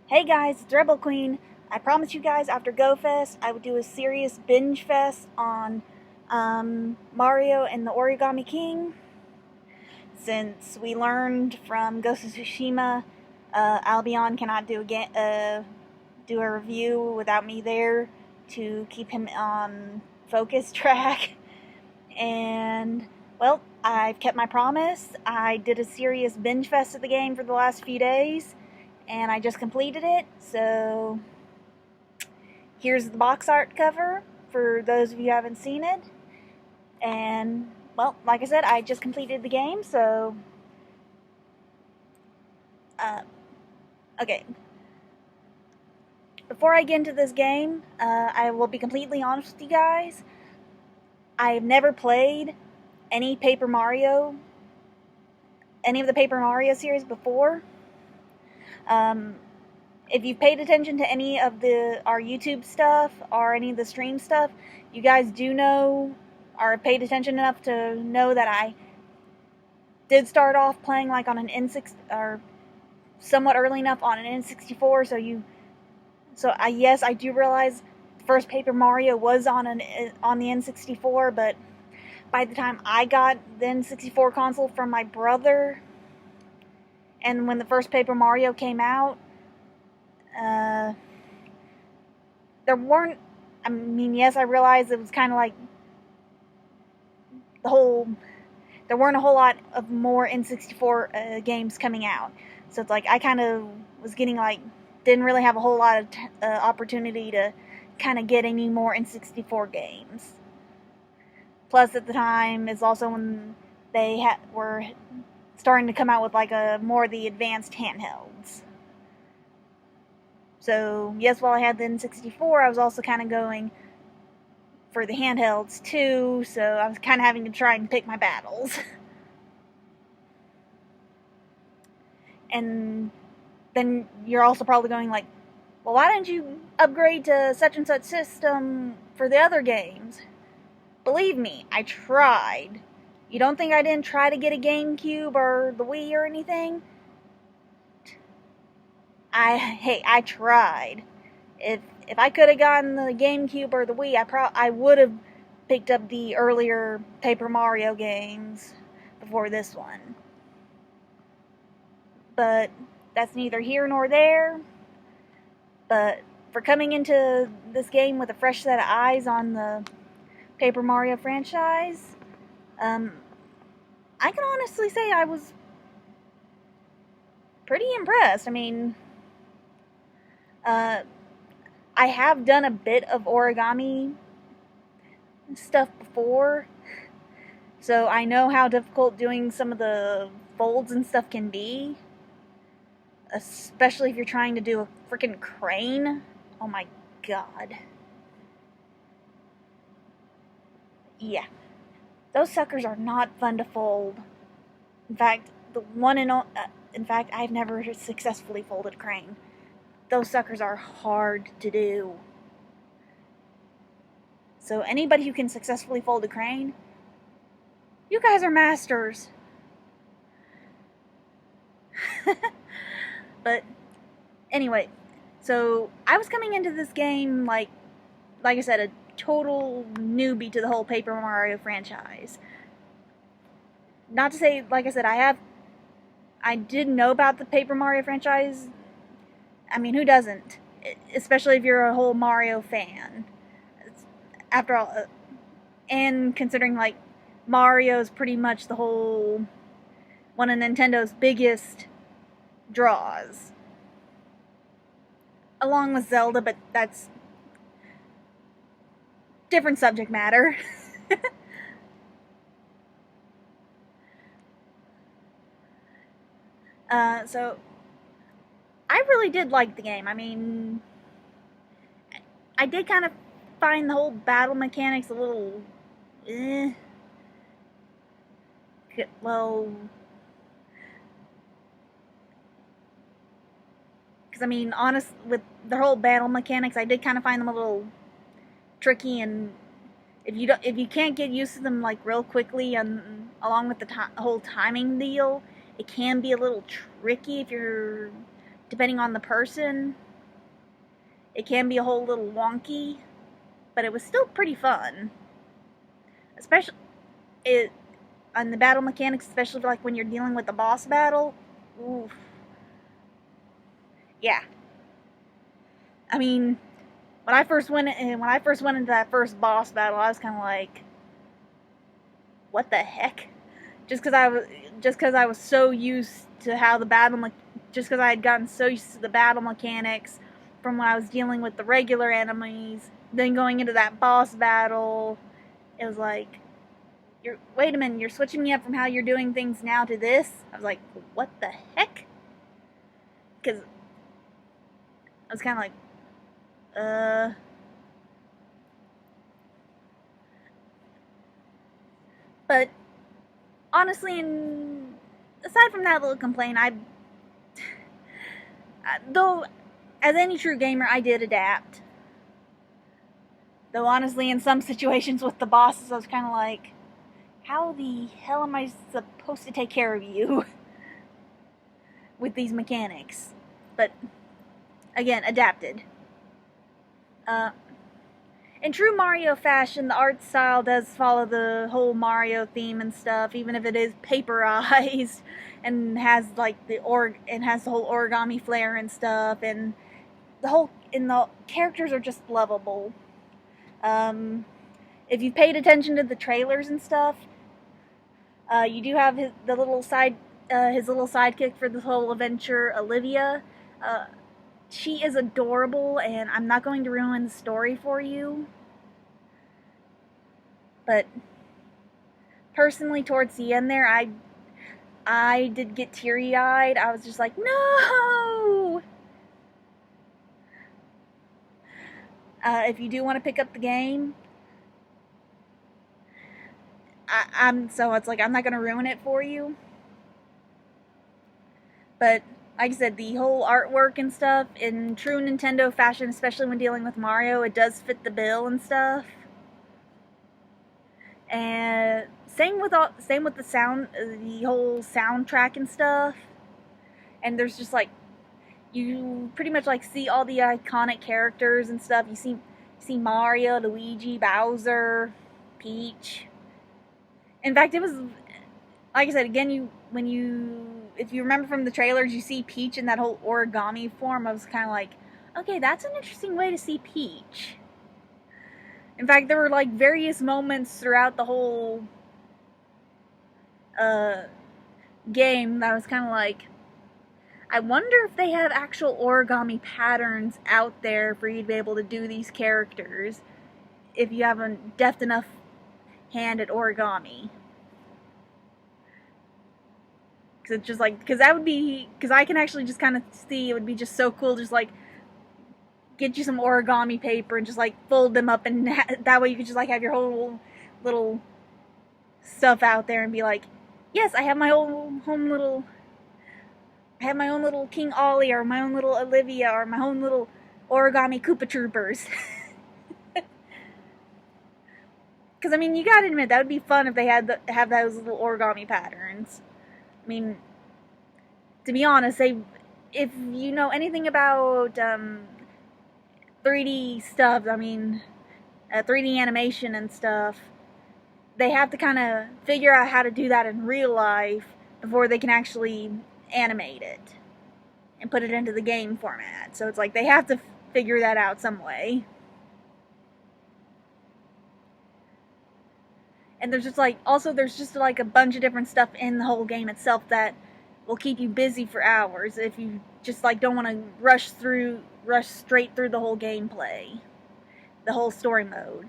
Hey guys, it's RebelQueen. I promised you guys after Go Fest I would do a serious binge fest on Mario and the Origami King. Since we learned from Ghost of Tsushima, Albion cannot do a review without me there to keep him on focus track. And, well, I've kept my promise. I did a serious binge fest of the game for the last few days, and I just completed it, so here's the box art cover for those of you who haven't seen it. And, well, like I said, I just completed the game, so okay. Before I get into this game, I will be completely honest with you guys. I've never played any of the Paper Mario series before. If you've paid attention to any of our YouTube stuff or any of the stream stuff, you guys do know or paid attention enough to know that I did start off playing like on an N6 or somewhat early enough on an N64. Yes, I do realize the first Paper Mario was on the N64, but by the time I got the N64 console from my brother, and when the first Paper Mario came out, there weren't, yes, I realize it was kind of like there weren't a whole lot of more N64 games coming out. So it's like I kind of was getting like, didn't really have a whole lot of opportunity to kind of get any more N64 games. Plus, at the time, is also when they were starting to come out with like more of the advanced handhelds. So, yes, while I had the N64, I was also kind of going for the handhelds too, so I was kind of having to try and pick my battles. And then you're also probably going like, well, why didn't you upgrade to such and such system for the other games? Believe me, I tried. You don't think I didn't try to get a GameCube or the Wii or anything? I tried. If I could have gotten the GameCube or the Wii, I would have picked up the earlier Paper Mario games before this one. But that's neither here nor there. But for coming into this game with a fresh set of eyes on the Paper Mario franchise, I can honestly say I was pretty impressed. I mean, I have done a bit of origami stuff before, so I know how difficult doing some of the folds and stuff can be, especially if you're trying to do a freaking crane. Oh my god. Yeah. Those suckers are not fun to fold. In fact, I've never successfully folded a crane. Those suckers are hard to do. So anybody who can successfully fold a crane, you guys are masters. But anyway, so I was coming into this game like I said, a total newbie to the whole Paper Mario franchise. Not to say, like I said, I did know about the Paper Mario franchise. I mean, who doesn't? Especially if you're a whole Mario fan. After all, and considering like Mario's pretty much one of Nintendo's biggest draws, along with Zelda, but that's different subject matter. So I really did like the game. I mean, I did kind of find the whole battle mechanics a little, well, because I mean, honest with the whole battle mechanics, I did kind of find them a little tricky, and if you can't get used to them like real quickly, and along with the whole timing deal, it can be a little tricky if you're depending on the person, it can be a whole little wonky, but it was still pretty fun. Especially on the battle mechanics, especially like when you're dealing with the boss battle. Oof. Yeah. I mean, when I first went into that first boss battle, I was kind of like, what the heck? Just because I was so used to how the just because I had gotten so used to the battle mechanics from when I was dealing with the regular enemies, then going into that boss battle, it was like, wait a minute, you're switching me up from how you're doing things now to this? I was like, what the heck? Because I was kind of like, But honestly, aside from that little complaint, though, as any true gamer, I did adapt. Though honestly, in some situations with the bosses, I was kind of like, how the hell am I supposed to take care of you with these mechanics? But again, adapted. In true Mario fashion, the art style does follow the whole Mario theme and stuff, even if it is paperized and has like the whole origami flair and stuff, and the characters are just lovable. If you paid attention to the trailers and stuff, you do have his little sidekick for the whole adventure, Olivia. She is adorable, and I'm not going to ruin the story for you. But personally, towards the end there, I did get teary-eyed. I was just like, no! If you do want to pick up the game, so it's like, I'm not going to ruin it for you. But like I said, the whole artwork and stuff, in true Nintendo fashion, especially when dealing with Mario, it does fit the bill and stuff. And same with the sound, the whole soundtrack and stuff. And there's just like, you pretty much like see all the iconic characters and stuff. You see Mario, Luigi, Bowser, Peach. In fact, it was, like I said, again, if you remember from the trailers, you see Peach in that whole origami form. I was kind of like, okay, that's an interesting way to see Peach. In fact, there were like various moments throughout the whole game that I was kind of like, I wonder if they have actual origami patterns out there for you to be able to do these characters if you have a deft enough hand at origami. Because it's just like, because I can actually just kind of see, it would be just so cool, just like get you some origami paper and just like fold them up, and that way you could just like have your whole little stuff out there and be like, yes, I have my own little King Ollie, or my own little Olivia, or my own little origami Koopa Troopers. Because I mean, you gotta admit, that would be fun if they have those little origami patterns. I mean, to be honest, if you know anything about 3D stuff, I mean, 3D animation and stuff, they have to kind of figure out how to do that in real life before they can actually animate it and put it into the game format. So it's like they have to figure that out some way. And there's just like, also there's just like a bunch of different stuff in the whole game itself that will keep you busy for hours if you just like don't want to rush straight through the whole gameplay, the whole story mode.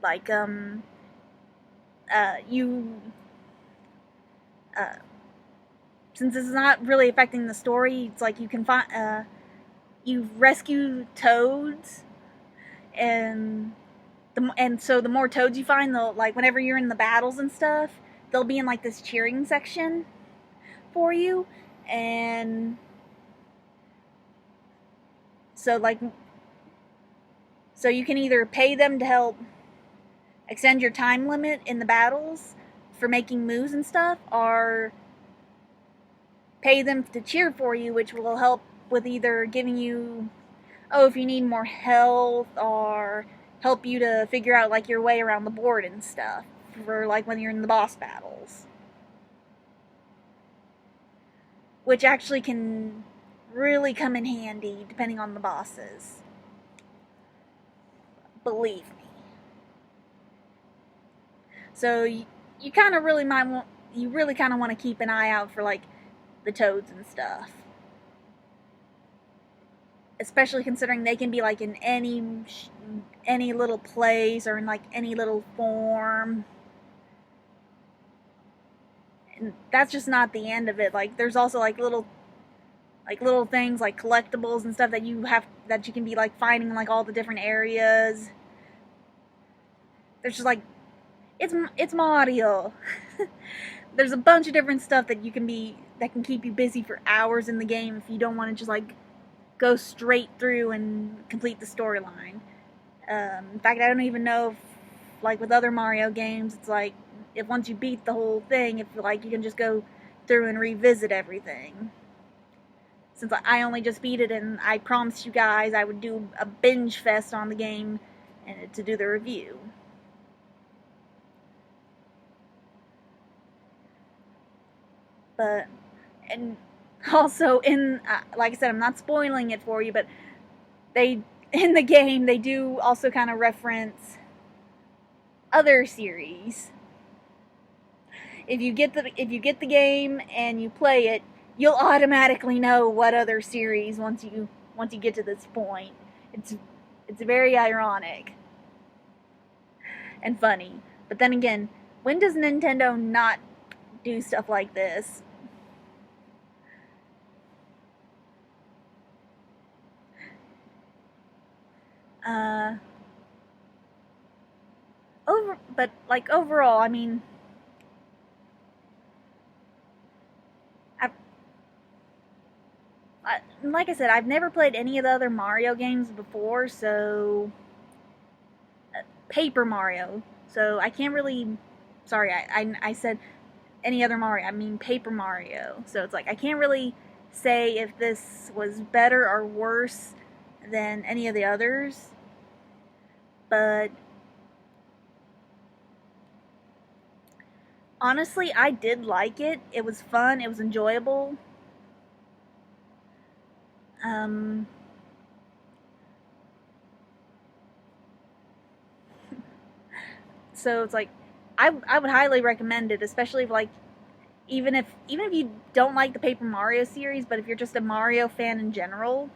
Like since it's not really affecting the story, it's like you can find you rescue toads, and so the more toads you find, like whenever you're in the battles and stuff, they'll be in like this cheering section for you, and so you can either pay them to help extend your time limit in the battles for making moves and stuff, or pay them to cheer for you, which will help with either giving you, oh, if you need more health, or help you to figure out like your way around the board and stuff for like when you're in the boss battles, which actually can really come in handy depending on the bosses. Believe me. So you kind of really want to keep an eye out for like the toads and stuff, especially considering they can be like in any little place or in like any little form. And that's just not the end of it. Like there's also like little things like collectibles and stuff that you can be like finding in like all the different areas. There's just like it's Mario. There's a bunch of different stuff that can keep you busy for hours in the game if you don't want to just like go straight through and complete the storyline. In fact, I don't even know if, like with other Mario games, it's like if once you beat the whole thing, if like you can just go through and revisit everything. Since I only just beat it, and I promised you guys I would do a binge fest on the game and to do the review. But, and also like I said, I'm not spoiling it for you, but in the game, they do also kind of reference other series. If you get the game and you play it, you'll automatically know what other series once you get to this point. It's very ironic and funny. But then again, when does Nintendo not do stuff like this? Overall, I mean, like I said, I've never played any of the other Mario games before, so Paper Mario. So I can't really. Sorry, I said any other Mario. I mean Paper Mario. So it's like I can't really say if this was better or worse than any of the others, but honestly, I did like it. It was fun. It was enjoyable. So it's like I would highly recommend it, especially if like even if you don't like the Paper Mario series, but if you're just a Mario fan in general,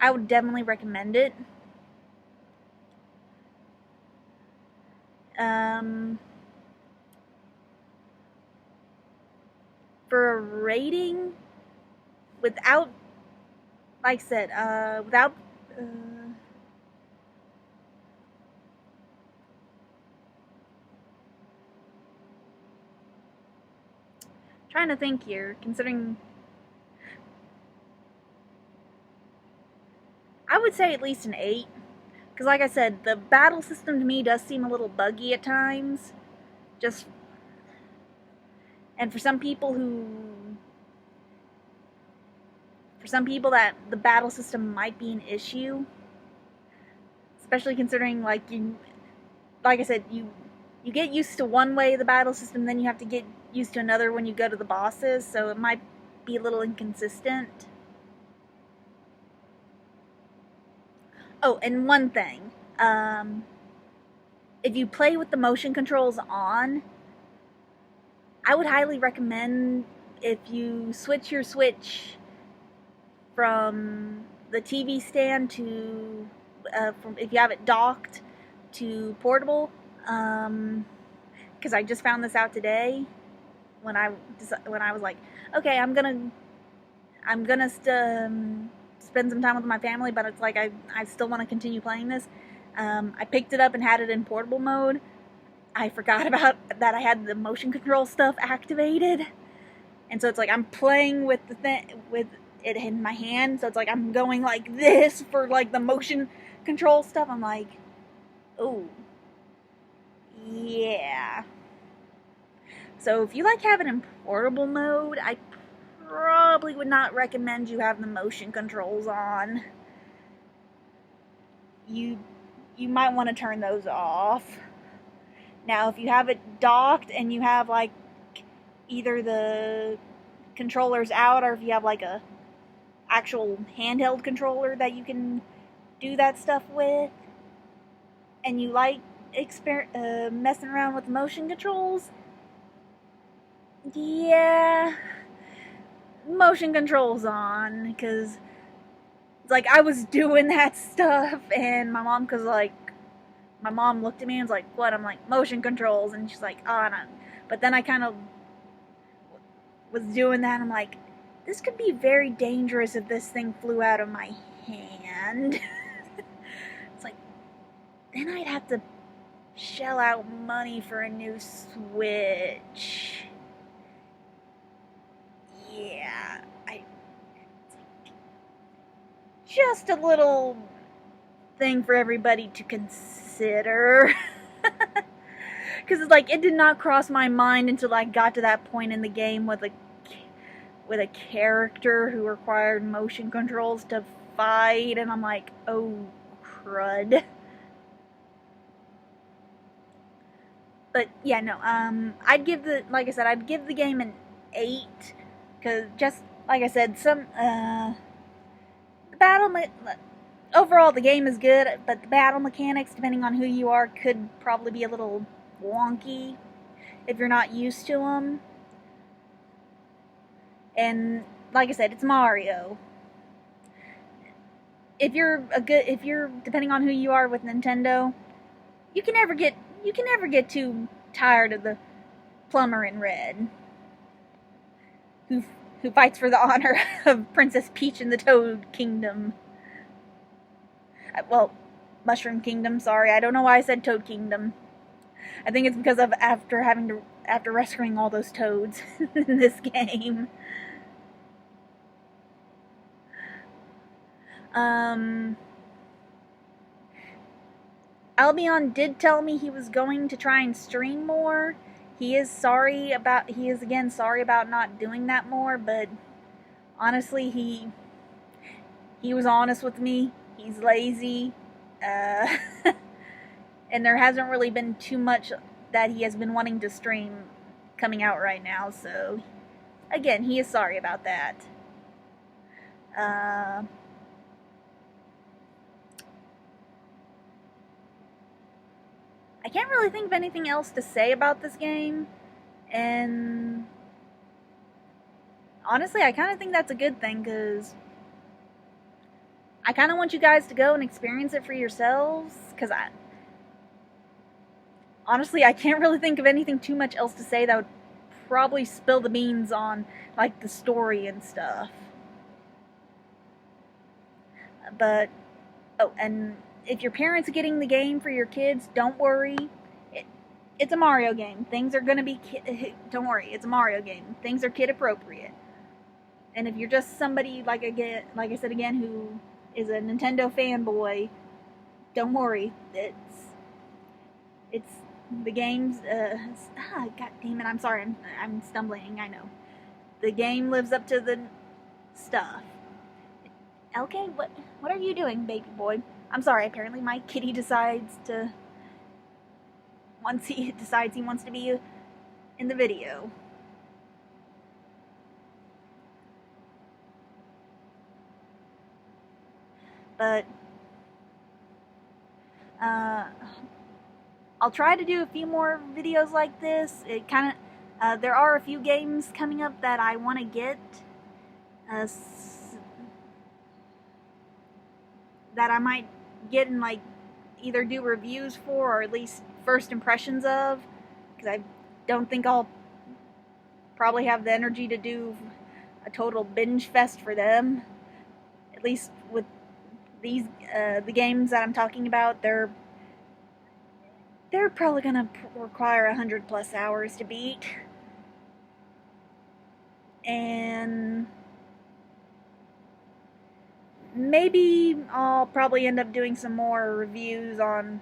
I would definitely recommend it. For a rating, without, like I said, without. Trying to think here, considering. I would say at least an 8. Because like I said, the battle system to me does seem a little buggy at times. And for some people that the battle system might be an issue. Especially considering like I said, you get used to one way of the battle system, then you have to get used to another when you go to the bosses, so it might be a little inconsistent. Oh, and one thing, if you play with the motion controls on, I would highly recommend if you switch your Switch from the TV stand to, if you have it docked to portable, because I just found this out today when I was like, okay, I'm gonna spend some time with my family, but it's like I still want to continue playing this. I picked it up and had it in portable mode. I forgot about that I had the motion control stuff activated, and so it's like I'm playing with with it in my hand, so it's like I'm going like this for like the motion control stuff. I'm like, oh yeah. So if you like having it in portable mode, I probably would not recommend you have the motion controls on. You might want to turn those off. Now, if you have it docked and you have like either the controllers out, or if you have like a actual handheld controller that you can do that stuff with, and you like messing around with motion controls, yeah, motion controls on, because it's like I was doing that stuff, and my mom looked at me and was like, what? I'm like, motion controls, and she's like, oh, no. But then I kind of was doing that, and I'm like, this could be very dangerous if this thing flew out of my hand. It's like, then I'd have to shell out money for a new Switch. Yeah, just a little thing for everybody to consider. Because it's like, it did not cross my mind until I got to that point in the game with a character who required motion controls to fight, and I'm like, oh crud. But yeah, no, I'd give the game an 8, because just like I said, overall the game is good, but the battle mechanics, depending on who you are, could probably be a little wonky if you're not used to them. And like I said, it's Mario. If you're depending on who you are with Nintendo, you can never get too tired of the plumber in red who fights for the honor of Princess Peach in the Toad Kingdom. Well, Mushroom Kingdom, sorry. I don't know why I said Toad Kingdom. I think it's because of after rescuing all those toads in this game. Albion did tell me he was going to try and stream more. He is again sorry about not doing that more, but honestly, he was honest with me. He's lazy, and there hasn't really been too much that he has been wanting to stream coming out right now, so again, he is sorry about that. I can't really think of anything else to say about this game, and honestly, I kind of think that's a good thing, because I kind of want you guys to go and experience it for yourselves, because honestly, I can't really think of anything too much else to say that would probably spill the beans on, like, the story and stuff. But, oh, and if your parents are getting the game for your kids, don't worry. It's a Mario game. Things are going to be don't worry, it's a Mario game. Things are kid appropriate. And if you're just somebody, like I said again, who is a Nintendo fanboy, don't worry. It's the game's god damn it, I'm sorry, I'm stumbling, I know. The game lives up to the stuff. LK, what are you doing, baby boy? I'm sorry, apparently my kitty once he decides he wants to be in the video. But I'll try to do a few more videos like this. There are a few games coming up that I want to get, that I might get and like either do reviews for, or at least first impressions of, because I don't think I'll probably have the energy to do a total binge fest for them. At least with these the games that I'm talking about, they're probably gonna require 100+ hours to beat, and maybe I'll probably end up doing some more reviews on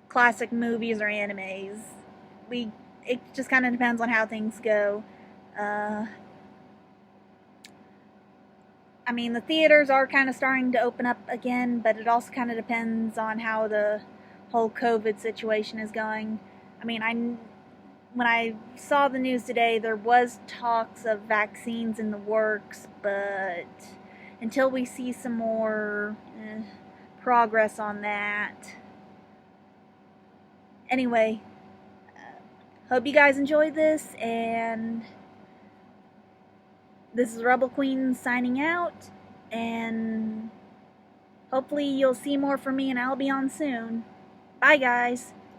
classic movies or animes. It just kind of depends on how things go. I mean, the theaters are kind of starting to open up again, but it also kind of depends on how the whole COVID situation is going. I mean, when I saw the news today, there was talks of vaccines in the works, but until we see some more progress on that. Anyway, hope you guys enjoyed this, and this is RebelQueen signing out, and hopefully you'll see more from me, and I'll be on soon. Bye, guys.